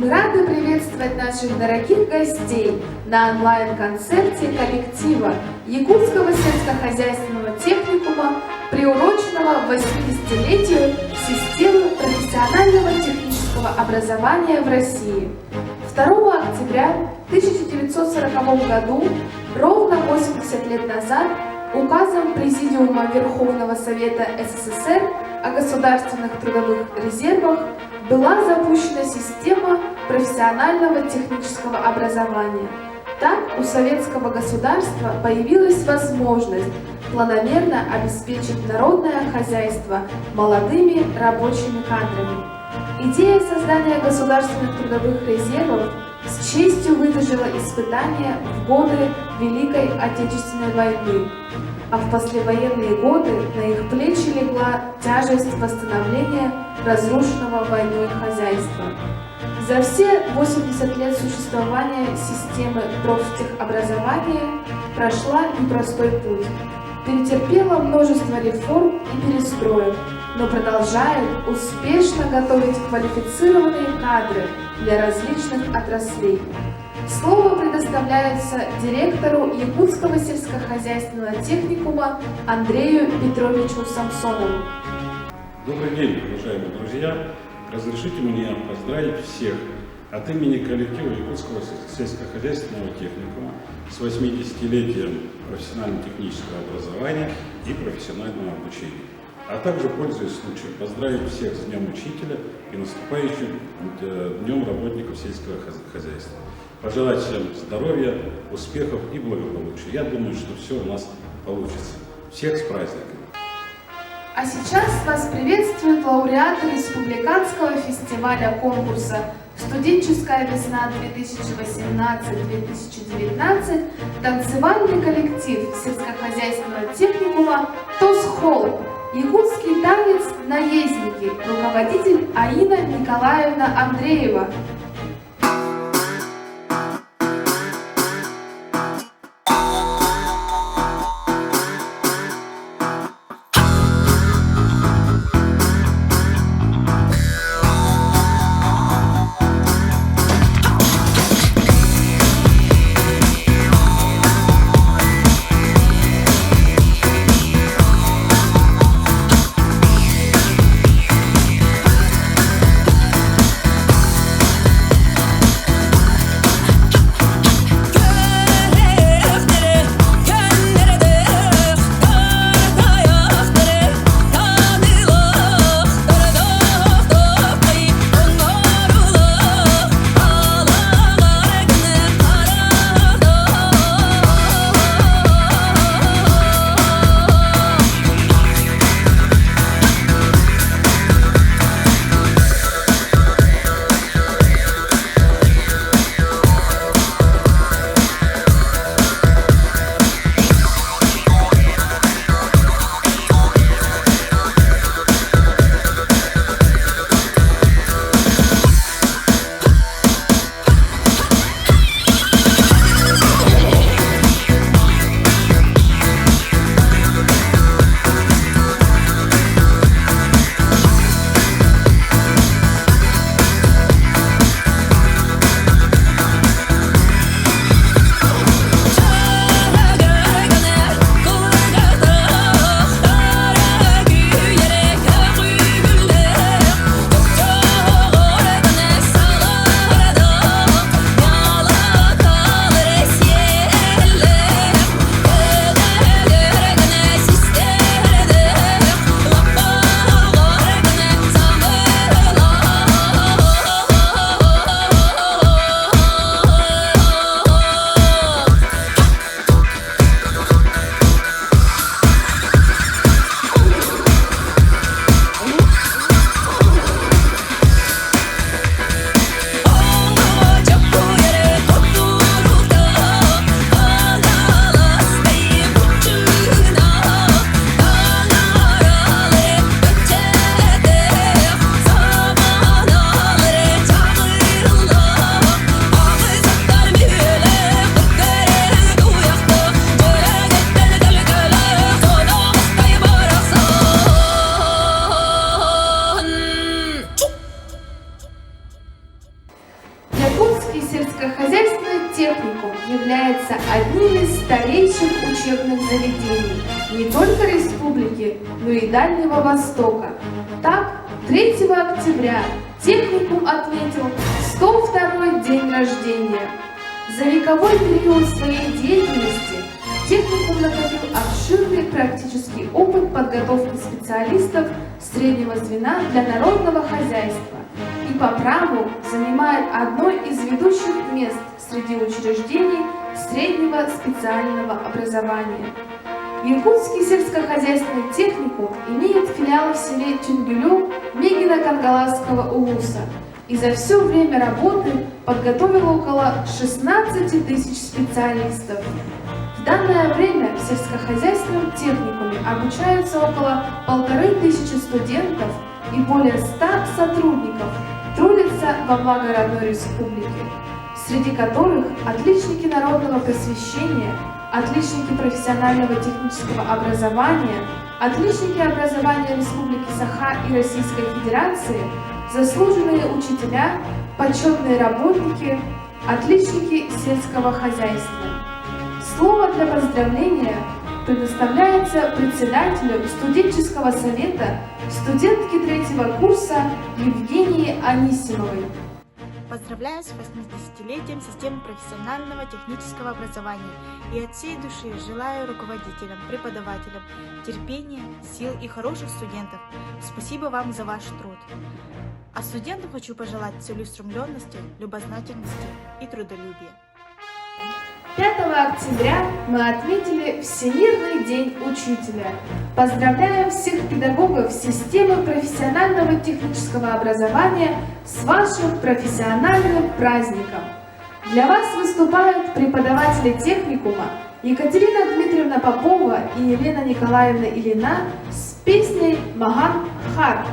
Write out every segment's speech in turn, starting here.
Мы рады приветствовать наших дорогих гостей на онлайн-концерте коллектива Якутского сельскохозяйственного техникума, приуроченного 80-летию системы профессионального технического образования в России. 2 октября 1940 году, ровно 80 лет назад, указом Президиума Верховного Совета СССР о государственных трудовых резервах была запущена система профессионального технического образования. Так у советского государства появилась возможность планомерно обеспечить народное хозяйство молодыми рабочими кадрами. Идея создания государственных трудовых резервов с честью выдержала испытания в годы Великой Отечественной войны, а в послевоенные годы на их плечи легла тяжесть восстановления разрушенного войной хозяйства. За все 80 лет существования системы профтехобразования прошла непростой путь, перетерпела множество реформ и перестроек, но продолжает успешно готовить квалифицированные кадры для различных отраслей. Слово предоставляется директору Якутского сельскохозяйственного техникума Андрею Петровичу Самсонову. Добрый день, уважаемые друзья! Разрешите мне поздравить всех от имени коллектива Якутского сельскохозяйственного техникума с 80-летием профессионально-технического образования и профессионального обучения. А также, пользуясь случаем, поздравить всех с Днем Учителя и наступающим Днем работников сельского хозяйства. Пожелать всем здоровья, успехов и благополучия. Я думаю, что все у нас получится. Всех с праздником! А сейчас вас приветствуют лауреаты Республиканского фестиваля конкурса «Студенческая весна 2018-2019», танцевальный коллектив сельскохозяйственного техникума «Тосхол», якутский танец «Наездники», руководитель Аина Николаевна Андреева. заведений не только республики, но и Дальнего Востока. Так, 3 октября техникум отметил 102-й день рождения. За вековой период своей деятельности техникум накопил обширный практический опыт подготовки специалистов среднего звена для народного хозяйства и по праву занимает одно из ведущих мест среди учреждений среднего специального образования. Якутский сельскохозяйственный техникум имеет филиал в селе Тюнгюлю Мегино-Кангаласского улуса и за все время работы подготовил около 16 тысяч специалистов. В данное время в сельскохозяйственном техникуме обучаются около 1500 студентов и более 100 сотрудников трудятся во благо родной республики, среди которых отличники народного просвещения, отличники профессионального технического образования, отличники образования Республики Саха и Российской Федерации, заслуженные учителя, почетные работники, отличники сельского хозяйства. Слово для поздравления предоставляется председателю студенческого совета, студентке 3-го курса Евгении Анисимовой. Поздравляю с 80-летием системы профессионального технического образования и от всей души желаю руководителям, преподавателям терпения, сил и хороших студентов. Спасибо вам за ваш труд. А студентам хочу пожелать целеустремленности, любознательности и трудолюбия. 5 октября мы отметили Всемирный день учителя. Поздравляем всех педагогов системы профессионального технического образования с вашим профессиональным праздником. Для вас выступают преподаватели техникума Екатерина Дмитриевна Попова и Елена Николаевна Ильина с песней «Маган Хар».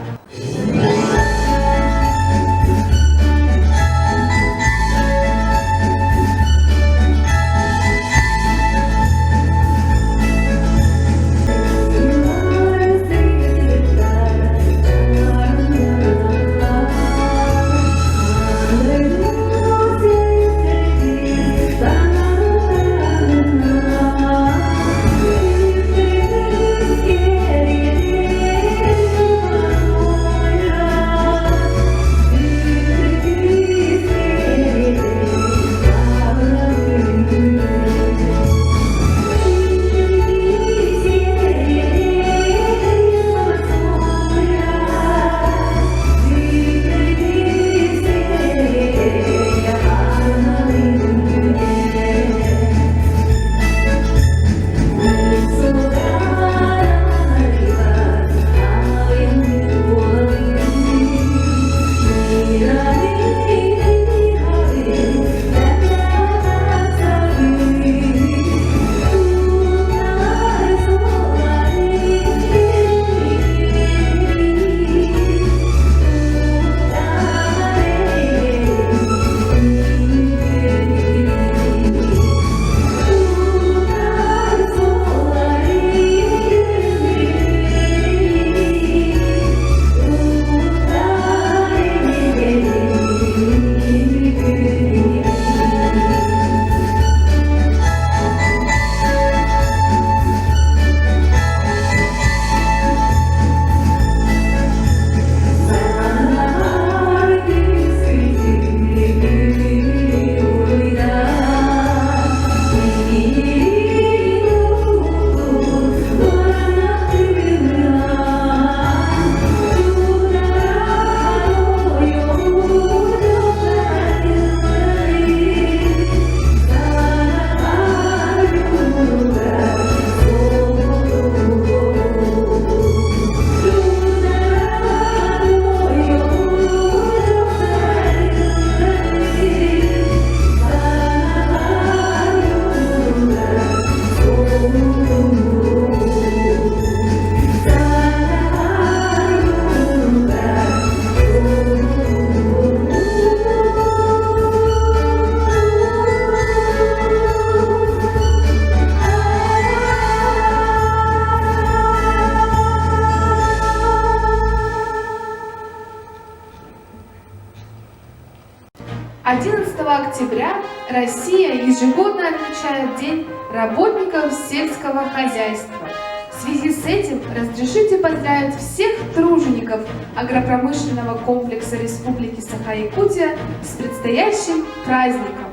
Октября Россия ежегодно отмечает День работников сельского хозяйства. В связи с этим разрешите поздравить всех тружеников агропромышленного комплекса Республики Саха-Якутия с предстоящим праздником.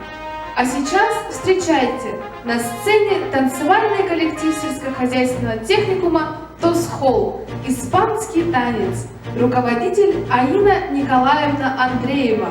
А сейчас встречайте на сцене танцевальный коллектив сельскохозяйственного техникума «Тосхол» «Испанский танец», руководитель Аина Николаевна Андреева.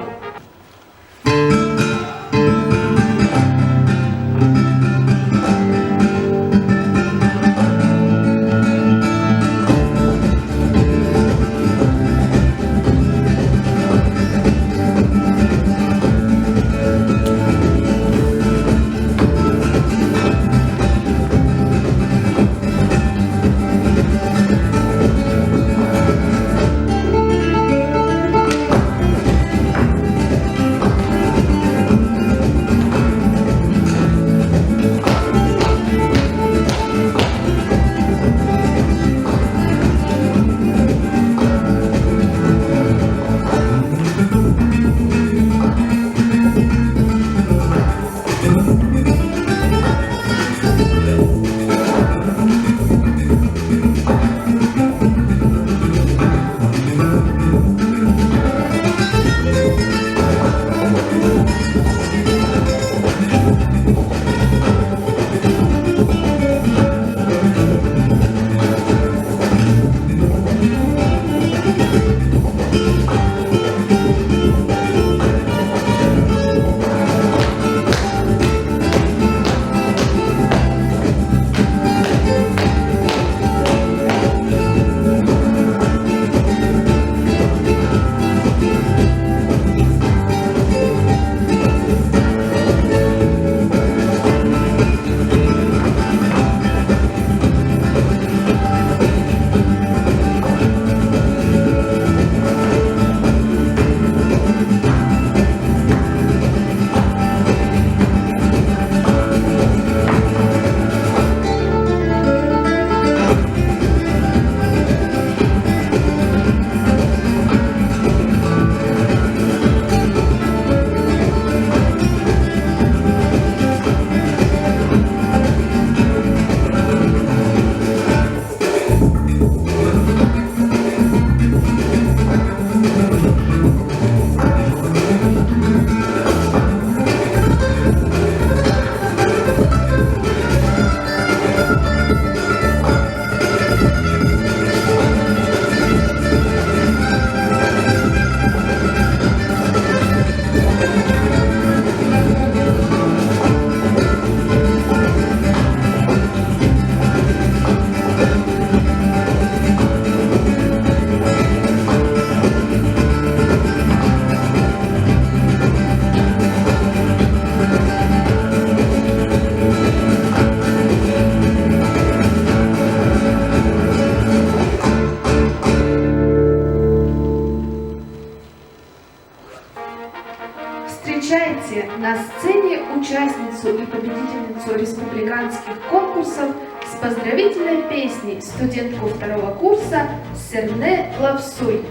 Встречайте на сцене участницу и победительницу республиканских конкурсов с поздравительной песней студентку второго курса Серне Лапсуй.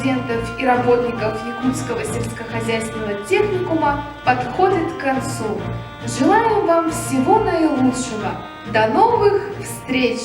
студентов и работников Якутского сельскохозяйственного техникума подходит к концу. Желаю вам всего наилучшего. До новых встреч!